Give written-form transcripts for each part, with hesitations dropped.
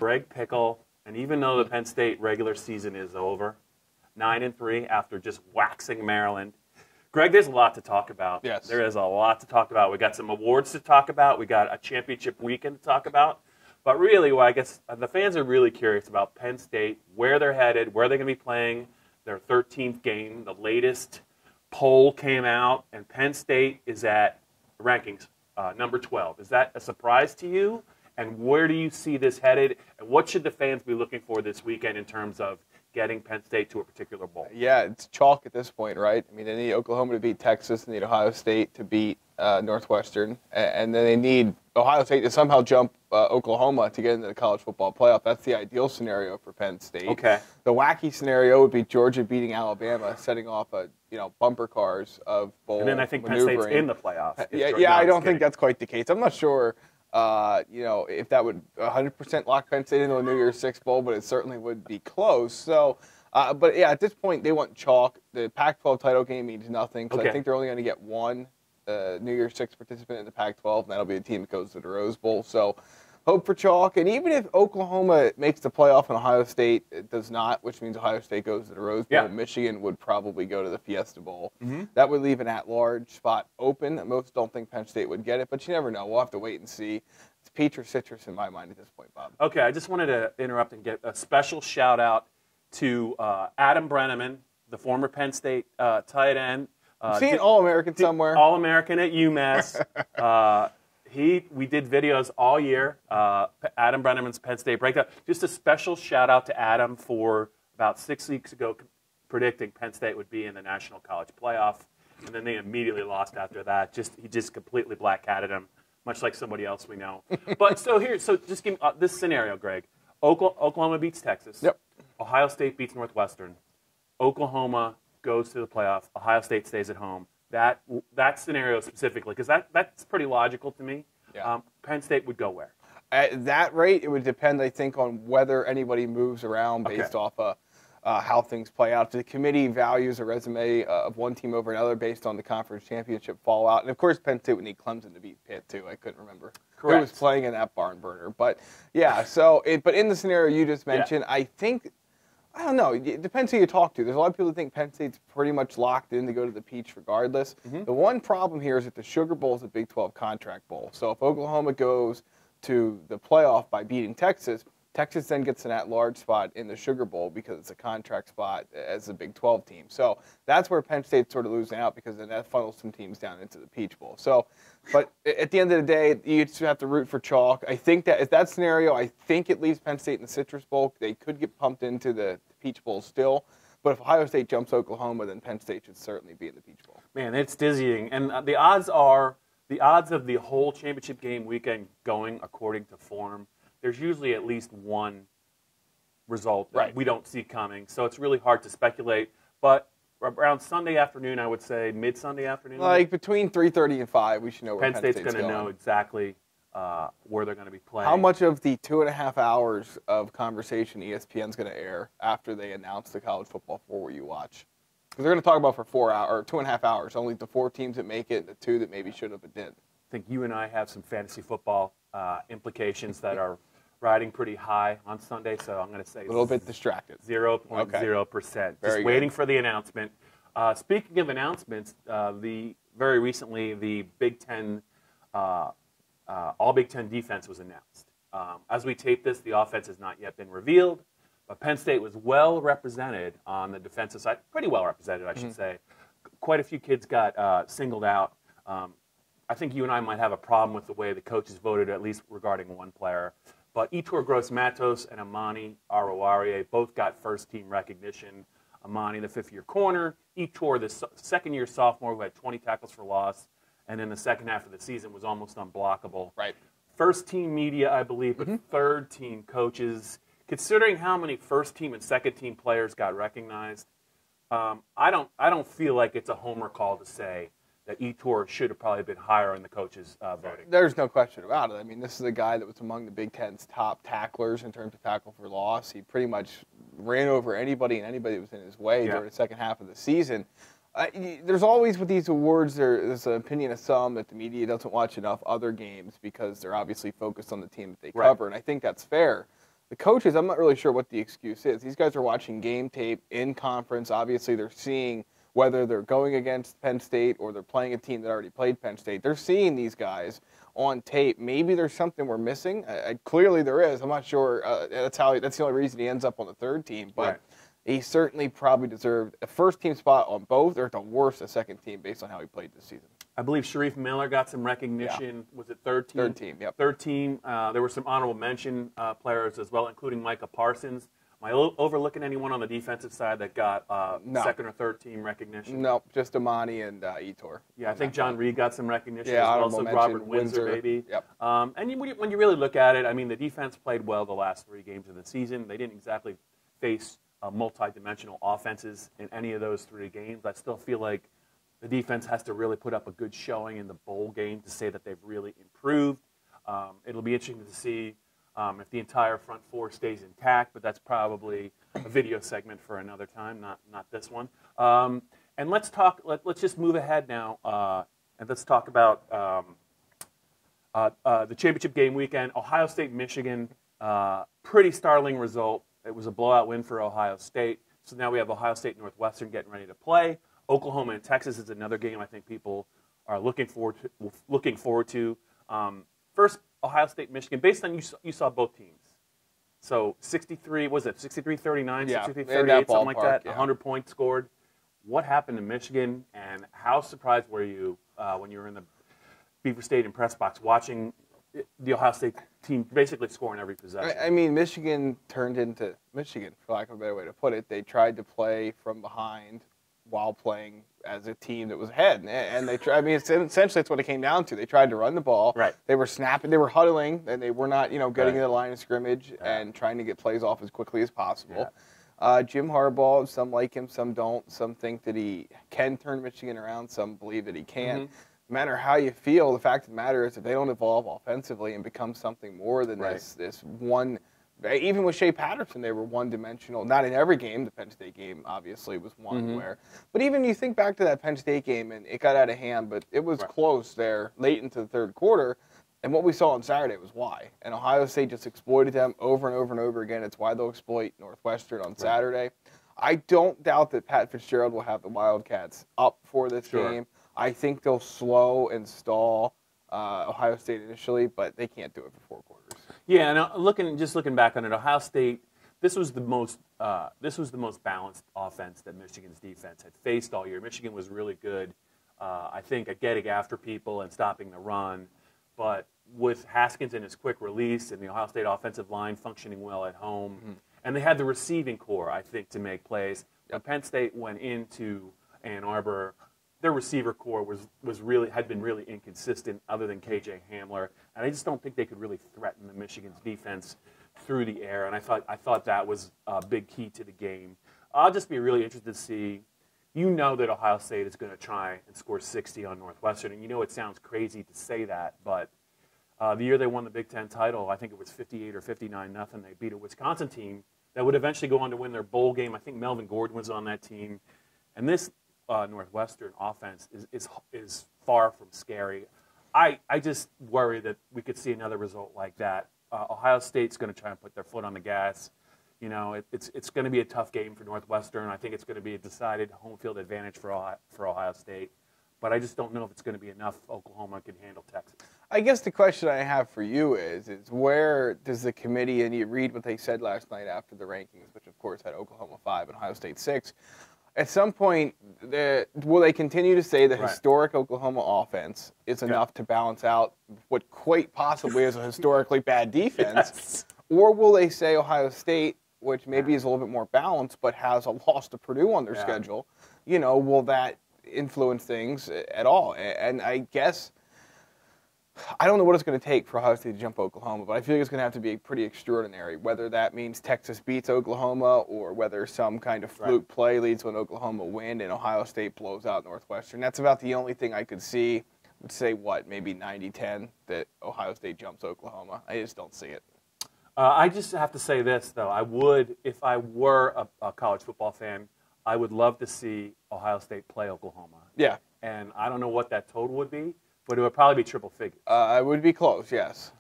Greg Pickel, and even though the Penn State regular season is over, 9-3 after just waxing Maryland. Greg, there's a lot to talk about. Yes. There is a lot to talk about. We got some awards to talk about. We got a championship weekend to talk about. But really, well, I guess the fans are really curious about Penn State, where they're headed, where they're going to be playing their 13th game. The latest poll came out, and Penn State is at rankings number 12. Is that a surprise to you? And where do you see this headed? And what should the fans be looking for this weekend in terms of getting Penn State to a particular bowl? Yeah, it's chalk at this point, right? I mean, they need Oklahoma to beat Texas, they need Ohio State to beat Northwestern, and then they need Ohio State to somehow jump Oklahoma to get into the college football playoff. That's the ideal scenario for Penn State. Okay. The wacky scenario would be Georgia beating Alabama, setting off a bumper cars of bowl. And then I think Penn maneuvering. State's in the playoffs. Yeah, I don't think that's quite the case. I'm not sure. If that would 100% lock Penn State into a New Year's Six bowl, but it certainly would be close. So, but yeah, at this point, they want chalk. The Pac-12 title game means nothing because I think they're only going to get one New Year's Six participant in the Pac-12, and that'll be the team that goes to the Rose Bowl. So, hope for chalk. And even if Oklahoma makes the playoff and Ohio State does not, which means Ohio State goes to the Rose Bowl, Michigan would probably go to the Fiesta Bowl. That would leave an at-large spot open. Most don't think Penn State would get it, but you never know. We'll have to wait and see. It's peach or citrus in my mind at this point, Bob. Okay, I just wanted to interrupt and get a special shout-out to Adam Breneman, the former Penn State tight end. See an All-American somewhere. All-American at UMass. We did videos all year. Adam Breneman's Penn State Breakdown. Just a special shout out to Adam for about 6 weeks ago predicting Penn State would be in the National College Playoff, and then they immediately lost after that. He just completely black-hatted him, much like somebody else we know. But so just give me this scenario, Greg. Oklahoma beats Texas. Yep. Ohio State beats Northwestern. Oklahoma goes to the playoff. Ohio State stays at home. That scenario specifically, because that's pretty logical to me. Yeah. Penn State would go where? At that rate, it would depend, I think, on whether anybody moves around based off of how things play out. The committee values a resume of one team over another based on the conference championship fallout. And, of course, Penn State would need Clemson to beat Pitt, too. I couldn't remember who was playing in that barn burner. But, yeah, but in the scenario you just mentioned, I think – I don't know. It depends who you talk to. There's a lot of people who think Penn State's pretty much locked in to go to the Peach regardless. The one problem here is that the Sugar Bowl is a Big 12 contract bowl. So if Oklahoma goes to the playoff by beating Texas, Texas then gets an at-large spot in the Sugar Bowl because it's a contract spot as a Big 12 team. So that's where Penn State's sort of losing out because then that funnels some teams down into the Peach Bowl. So, but at the end of the day, you just have to root for chalk. I think that if that scenario, I think it leaves Penn State in the Citrus Bowl. They could get pumped into the Peach Bowl still. But if Ohio State jumps Oklahoma, then Penn State should certainly be in the Peach Bowl. Man, it's dizzying. And the odds of the whole championship game weekend going according to form, there's usually at least one result that we don't see coming. So it's really hard to speculate. But around Sunday afternoon, I would say mid-Sunday afternoon. Like between 3:30 and 5, we should know where Penn State's going to know exactly where they're going to be playing. How much of the 2.5 hours of conversation ESPN's going to air after they announce the college football 4 will you watch? Because they're going to talk about for 4 hours or 2.5 hours. Only the 4 teams that make it, the 2 that maybe should have but didn't. I think you and I have some fantasy football implications that are riding pretty high on Sunday, so I'm going to say a little bit distracted. 0.0%. Just waiting for the announcement. Speaking of announcements, very recently the Big Ten, all Big Ten defense was announced. As we tape this, the offense has not yet been revealed, but Penn State was well represented on the defensive side, pretty well represented, I should say. Quite a few kids got singled out. I think you and I might have a problem with the way the coaches voted, at least regarding one player. But Etor Gross-Matos and Amani Arawari both got first-team recognition. Amani, the fifth-year corner. Etor, the second-year sophomore who had 20 tackles for loss, and in the second half of the season was almost unblockable. Right. First-team media, I believe, but third-team coaches. Considering how many first-team and second-team players got recognized, I don't feel like it's a homer call to say that Etor should have probably been higher in the coaches' voting. There's no question about it. I mean, this is a guy that was among the Big Ten's top tacklers in terms of tackle for loss. He pretty much ran over anybody and anybody that was in his way during the second half of the season. There's always with these awards, there's an opinion of some that the media doesn't watch enough other games because they're obviously focused on the team that they cover, and I think that's fair. The coaches, I'm not really sure what the excuse is. These guys are watching game tape in conference. Obviously, they're seeing whether they're going against Penn State or they're playing a team that already played Penn State. They're seeing these guys on tape. Maybe there's something we're missing. Clearly there is. I'm not sure. That's the only reason he ends up on the third team. But right. He certainly probably deserved a first-team spot on both, or at the worst, a second team based on how he played this season. I believe Sharif Miller got some recognition. Yeah. Was it third team? Third team, yep. Third team. There were some honorable mention players as well, including Micah Parsons. Am I overlooking anyone on the defensive side that got no. second or third team recognition? No, just Amani and Etor. Yeah, I think John Reed got some recognition as well. Also, Robert Windsor, maybe. Yep. And when you really look at it, I mean, the defense played well the last 3 games of the season. They didn't exactly face multi-dimensional offenses in any of those 3 games. I still feel like the defense has to really put up a good showing in the bowl game to say that they've really improved. It'll be interesting to see if the entire front 4 stays intact, but that's probably a video segment for another time, not this one. And let's talk. Let's just move ahead now, and let's talk about the championship game weekend. Ohio State, Michigan, pretty startling result. It was a blowout win for Ohio State. So now we have Ohio State, Northwestern getting ready to play. Oklahoma and Texas is another game I think people are looking forward to. First, Ohio State, Michigan. Based on you saw both teams. So 63-39, yeah, 63-38, something like that. Yeah. 100 points scored. What happened to Michigan, and how surprised were you when you were in the Beaver Stadium press box watching the Ohio State team basically scoring every possession? I mean, Michigan turned into Michigan, for lack of a better way to put it. They tried to play from behind while playing as a team that was ahead. And they tried, I mean, essentially that's what it came down to. They tried to run the ball. Right. They were snapping, they were huddling, and they were not, getting to the line of scrimmage and trying to get plays off as quickly as possible. Yeah. Jim Harbaugh, some like him, some don't. Some think that he can turn Michigan around. Some believe that he can't. Mm-hmm. No matter how you feel, the fact of the matter is if they don't evolve offensively and become something more than this one. Even with Shea Patterson, they were one-dimensional. Not in every game. The Penn State game, obviously, was one where. But even you think back to that Penn State game, and it got out of hand, but it was close there late into the third quarter. And what we saw on Saturday was why. And Ohio State just exploited them over and over and over again. It's why they'll exploit Northwestern on Saturday. I don't doubt that Pat Fitzgerald will have the Wildcats up for this game. I think they'll slow and stall Ohio State initially, but they can't do it for 4 quarters. Yeah, and looking back on it, Ohio State, this was the most balanced offense that Michigan's defense had faced all year. Michigan was really good, I think, at getting after people and stopping the run, but with Haskins and his quick release and the Ohio State offensive line functioning well at home, and they had the receiving core, I think, to make plays. When Penn State went into Ann Arbor, their receiver core had been really inconsistent, other than KJ Hamler, and I just don't think they could really threaten the Michigan's defense through the air. And I thought that was a big key to the game. I'll just be really interested to see. You know that Ohio State is going to try and score 60 on Northwestern, and you know it sounds crazy to say that, but the year they won the Big Ten title, I think it was 58 or 59-0. They beat a Wisconsin team that would eventually go on to win their bowl game. I think Melvin Gordon was on that team, and this Northwestern offense is far from scary. I just worry that we could see another result like that. Ohio State's going to try and put their foot on the gas. You know, it's going to be a tough game for Northwestern. I think it's going to be a decided home field advantage for Ohio State. But I just don't know if it's going to be enough. Oklahoma can handle Texas. I guess the question I have for you is where does the committee, and you read what they said last night after the rankings, which of course had Oklahoma 5 and Ohio State 6. At some point, will they continue to say the historic Oklahoma offense is enough to balance out what quite possibly is a historically bad defense? Or will they say Ohio State, which maybe is a little bit more balanced but has a loss to Purdue on their schedule, will that influence things at all? And I guess I don't know what it's going to take for Ohio State to jump Oklahoma, but I feel like it's going to have to be pretty extraordinary, whether that means Texas beats Oklahoma or whether some kind of fluke play leads to an Oklahoma win and Ohio State blows out Northwestern. That's about the only thing I could see. I would say, maybe 90-10 that Ohio State jumps Oklahoma. I just don't see it. I just have to say this, though. I would, if I were a college football fan, I would love to see Ohio State play Oklahoma. Yeah. And I don't know what that total would be, but it would probably be triple figures. It would be close, yes.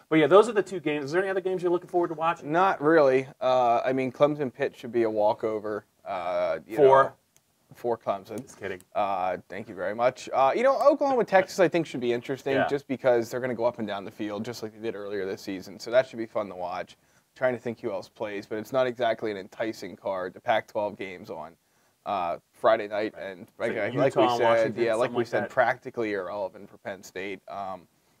But yeah, those are the two games. Is there any other games you're looking forward to watching? Not really. I mean, Clemson-Pitt should be a walkover. For Clemson. Just kidding. Thank you very much. Oklahoma-Texas I think should be interesting just because they're going to go up and down the field just like they did earlier this season. So that should be fun to watch. I'm trying to think who else plays, but it's not exactly an enticing card. The Pac-12 games on Friday night, and like we said, practically irrelevant for Penn State.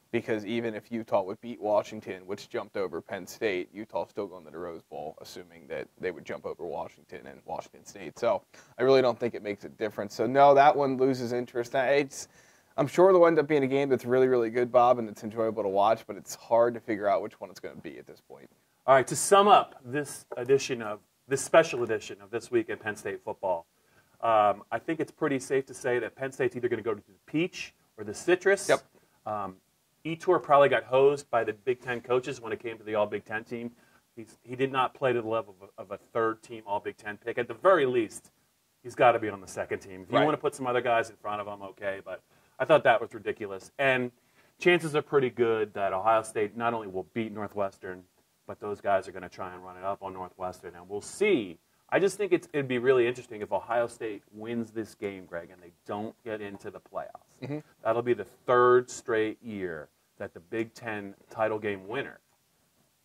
Because even if Utah would beat Washington, which jumped over Penn State, Utah's still going to the Rose Bowl, assuming that they would jump over Washington and Washington State. So I really don't think it makes a difference. So no, that one loses interest. I'm sure they'll end up being a game that's really, really good, Bob, and it's enjoyable to watch, but it's hard to figure out which one it's going to be at this point. All right, to sum up this special edition of This Week in Penn State Football, I think it's pretty safe to say that Penn State's either going to go to the peach or the citrus. Yep. Etor probably got hosed by the Big Ten coaches when it came to the All-Big Ten team. He did not play to the level of a third-team All-Big Ten pick. At the very least, he's got to be on the second team. If you want to put some other guys in front of him, okay, but I thought that was ridiculous. And chances are pretty good that Ohio State not only will beat Northwestern, but those guys are going to try and run it up on Northwestern, and we'll see. I just think it'd be really interesting if Ohio State wins this game, Greg, and they don't get into the playoffs. Mm-hmm. That'll be the third straight year that the Big Ten title game winner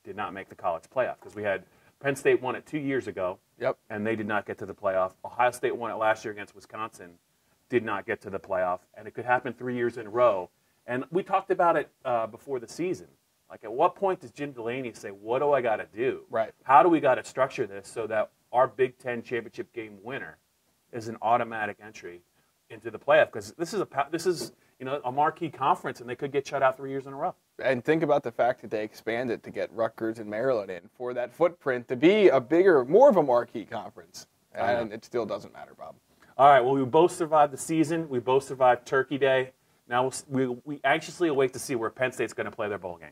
did not make the college playoff, because we had Penn State won it 2 years ago, and they did not get to the playoff. Ohio State won it last year against Wisconsin, did not get to the playoff, and it could happen 3 years in a row. And we talked about it before the season. Like, at what point does Jim Delaney say, what do I got to do? Right. How do we got to structure this so that our Big Ten championship game winner is an automatic entry into the playoff? Because this is a marquee conference, and they could get shut out 3 years in a row. And think about the fact that they expanded to get Rutgers and Maryland in for that footprint to be more of a marquee conference. And it still doesn't matter, Bob. All right, well, we both survived the season. We both survived Turkey Day. Now we anxiously await to see where Penn State's going to play their bowl game.